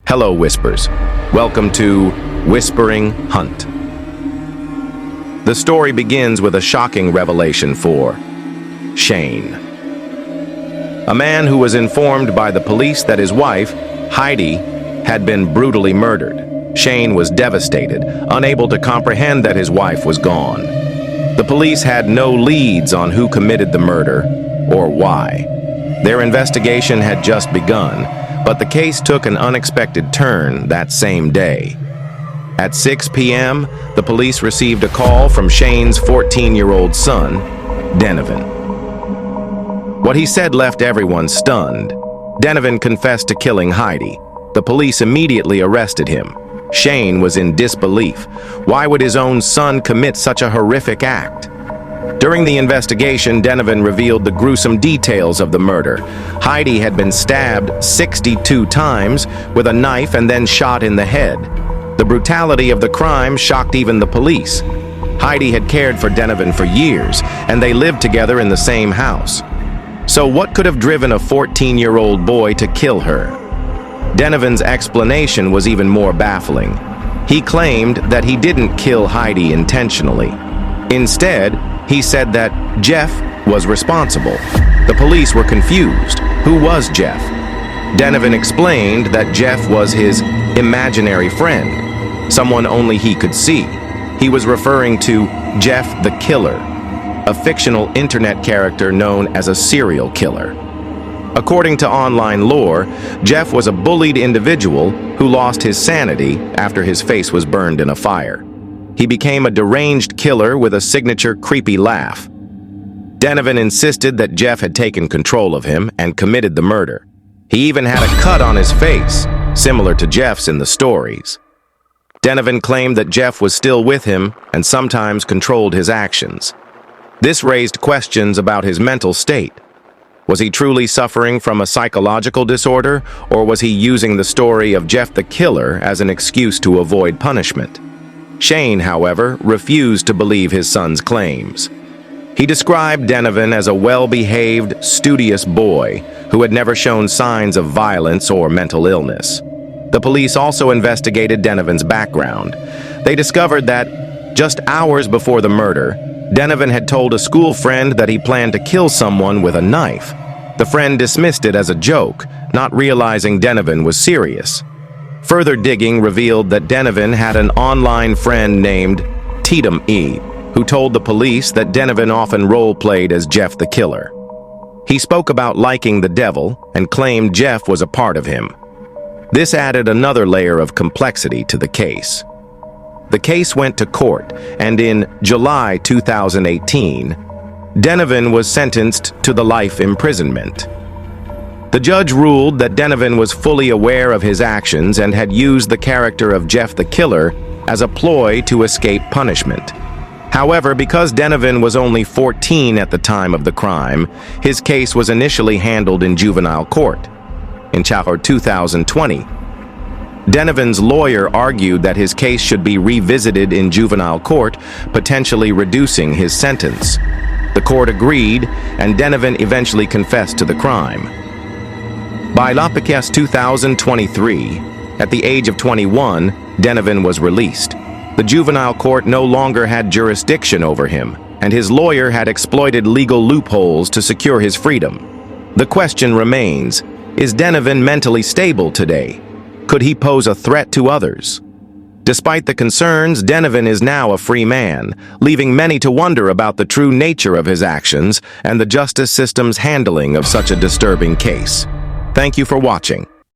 Hello, Whispers. Welcome to Whispering Hunt. The story begins with a shocking revelation for Shane. A man who was informed by the police that his wife, Heidi, had been brutally murdered. Shane was devastated, unable to comprehend that his wife was gone. The police had no leads on who committed the murder or why. Their investigation had just begun, but the case took an unexpected turn that same day. At 6 p.m., the police received a call from Shane's 14-year-old son, Denevan. What he said left everyone stunned. Denevan confessed to killing Heidi. The police immediately arrested him. Shane was in disbelief. Why would his own son commit such a horrific act? During the investigation, Denevan revealed the gruesome details of the murder. Heidi had been stabbed 62 times with a knife and then shot in the head. The brutality of the crime shocked even the police. Heidi had cared for Denevan for years, and they lived together in the same house. So what could have driven a 14-year-old boy to kill her? Denevan's explanation was even more baffling. He claimed that he didn't kill Heidi intentionally. Instead, he said that Jeff was responsible. The police were confused. Who was Jeff? Denevan explained that Jeff was his imaginary friend, someone only he could see. He was referring to Jeff the Killer, a fictional internet character known as a serial killer. According to online lore, Jeff was a bullied individual who lost his sanity after his face was burned in a fire. He became a deranged killer with a signature creepy laugh. Denevan insisted that Jeff had taken control of him and committed the murder. He even had a cut on his face, similar to Jeff's in the stories. Denevan claimed that Jeff was still with him and sometimes controlled his actions. This raised questions about his mental state. Was he truly suffering from a psychological disorder, or was he using the story of Jeff the Killer as an excuse to avoid punishment? Shane, however, refused to believe his son's claims. He described Denevan as a well-behaved, studious boy who had never shown signs of violence or mental illness. The police also investigated Denevan's background. They discovered that, just hours before the murder, Denevan had told a school friend that he planned to kill someone with a knife. The friend dismissed it as a joke, not realizing Denevan was serious. Further digging revealed that Denevan had an online friend named Tatum E, who told the police that Denevan often role-played as Jeff the Killer. He spoke about liking the devil and claimed Jeff was a part of him. This added another layer of complexity to the case. The case went to court, and in July 2018, Denevan was sentenced to the life imprisonment. The judge ruled that Denevan was fully aware of his actions and had used the character of Jeff the Killer as a ploy to escape punishment. However, because Denevan was only 14 at the time of the crime, his case was initially handled in juvenile court. In 2020, Denevan's lawyer argued that his case should be revisited in juvenile court, potentially reducing his sentence. The court agreed, and Denevan eventually confessed to the crime. By Lapicus 2023, at the age of 21, Denevan was released. The juvenile court no longer had jurisdiction over him, and his lawyer had exploited legal loopholes to secure his freedom. The question remains, is Denevan mentally stable today? Could he pose a threat to others? Despite the concerns, Denevan is now a free man, leaving many to wonder about the true nature of his actions and the justice system's handling of such a disturbing case. Thank you for watching.